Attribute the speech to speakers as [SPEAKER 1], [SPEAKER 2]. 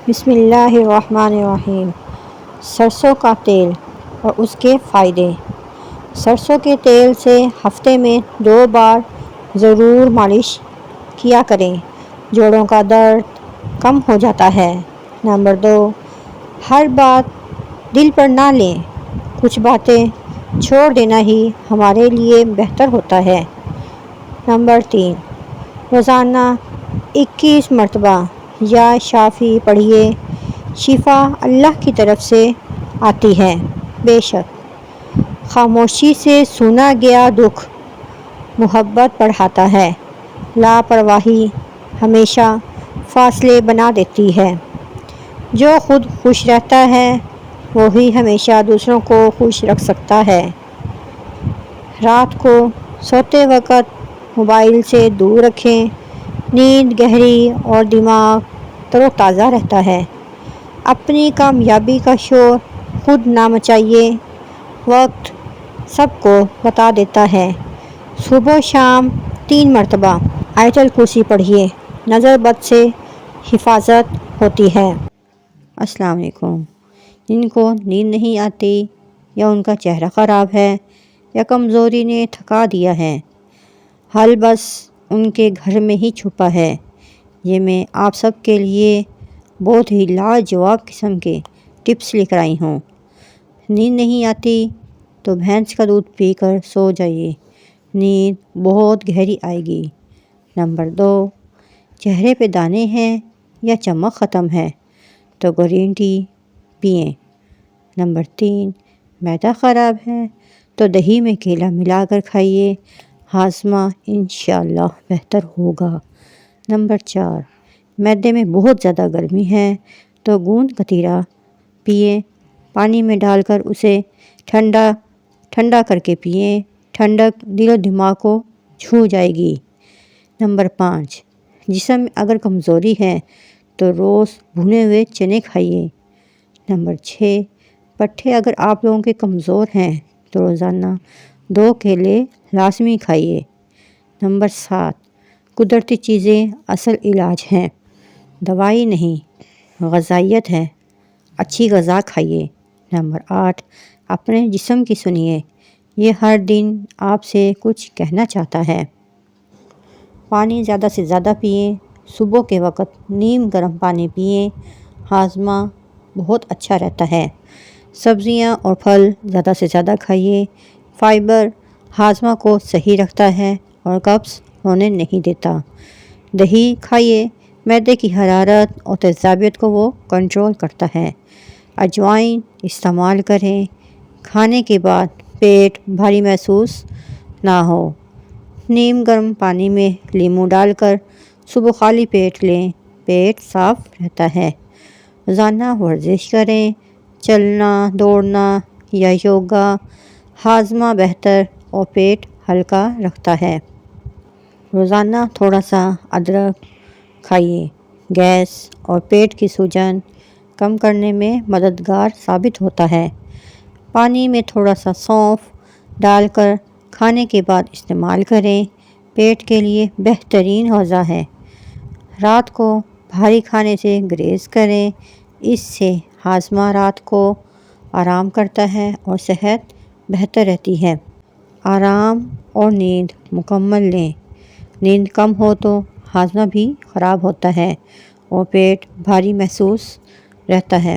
[SPEAKER 1] بسم اللہ الرحمن الرحیم۔ سرسوں کا تیل اور اس کے فائدے۔ سرسوں کے تیل سے ہفتے میں 2 بار ضرور مالش کیا کریں، جوڑوں کا درد کم ہو جاتا ہے۔ نمبر 2، ہر بات دل پر نہ لیں، کچھ باتیں چھوڑ دینا ہی ہمارے لیے بہتر ہوتا ہے۔ نمبر 3، روزانہ 21 مرتبہ یا شافی پڑھیے، شفا اللہ کی طرف سے آتی ہے۔ بے شک خاموشی سے سنا گیا دکھ محبت بڑھاتا ہے، لاپرواہی ہمیشہ فاصلے بنا دیتی ہے۔ جو خود خوش رہتا ہے وہی ہمیشہ دوسروں کو خوش رکھ سکتا ہے۔ رات کو سوتے وقت موبائل سے دور رکھیں، نیند گہری اور دماغ تر و تازہ رہتا ہے۔ اپنی کامیابی کا شور خود نہ مچائیے، وقت سب کو بتا دیتا ہے۔ صبح و شام 3 مرتبہ آیت الکرسی پڑھیے، نظر بد سے حفاظت ہوتی ہے۔ السلام علیکم۔ جن کو نیند نہیں آتی یا ان کا چہرہ خراب ہے یا کمزوری نے تھکا دیا ہے، حل بس ان کے گھر میں ہی چھپا ہے۔ یہ میں آپ سب کے لیے بہت ہی لاجواب قسم کے ٹپس لے کر آئی ہوں۔ نیند نہیں آتی تو بھینس کا دودھ پی کر سو جائیے، نیند بہت گہری آئے گی۔ نمبر 2، چہرے پہ دانے ہیں یا چمک ختم ہے تو گرین ٹی پئیں۔ نمبر 3، معدہ خراب ہے تو دہی میں کیلا ملا کر کھائیے، ہاضمہ انشاءاللہ بہتر ہوگا۔ نمبر 4، معدے میں بہت زیادہ گرمی ہے تو گوند کتیرا پئیں، پانی میں ڈال کر اسے ٹھنڈا کر کے پئیں، ٹھنڈک دل و دماغ کو چھو جائے گی۔ نمبر 5، جسم میں اگر کمزوری ہے تو روز بھنے ہوئے چنے کھائیے۔ نمبر 6، پٹھے اگر آپ لوگوں کے کمزور ہیں تو روزانہ 2 کیلے لازمی کھائیے۔ نمبر 7، قدرتی چیزیں اصل علاج ہیں، دوائی نہیں، غذائیت ہے، اچھی غذا کھائیے۔ نمبر 8، اپنے جسم کی سنیے، یہ ہر دن آپ سے کچھ کہنا چاہتا ہے۔ پانی زیادہ سے زیادہ پئیں، صبح کے وقت نیم گرم پانی پئیں، ہاضمہ بہت اچھا رہتا ہے۔ سبزیاں اور پھل زیادہ سے زیادہ کھائیے، فائبر ہاضمہ کو صحیح رکھتا ہے اور قبض ہونے نہیں دیتا۔ دہی کھائیے، معدے کی حرارت اور تیزابیت کو وہ کنٹرول کرتا ہے۔ اجوائن استعمال کریں، کھانے کے بعد پیٹ بھاری محسوس نہ ہو۔ نیم گرم پانی میں لیموں ڈال کر صبح خالی پیٹ لیں، پیٹ صاف رہتا ہے۔ روزانہ ورزش کریں، چلنا، دوڑنا یا یوگا ہاضمہ بہتر اور پیٹ ہلکا رکھتا ہے۔ روزانہ تھوڑا سا ادرک کھائیے، گیس اور پیٹ کی سوجن کم کرنے میں مددگار ثابت ہوتا ہے۔ پانی میں تھوڑا سا سونف ڈال کر کھانے کے بعد استعمال کریں، پیٹ کے لیے بہترین غذا ہے۔ رات کو بھاری کھانے سے گریز کریں، اس سے ہاضمہ رات کو آرام کرتا ہے اور صحت بہتر رہتی ہے۔ آرام اور نیند مکمل لیں، نیند کم ہو تو ہاضمہ بھی خراب ہوتا ہے اور پیٹ بھاری محسوس رہتا ہے۔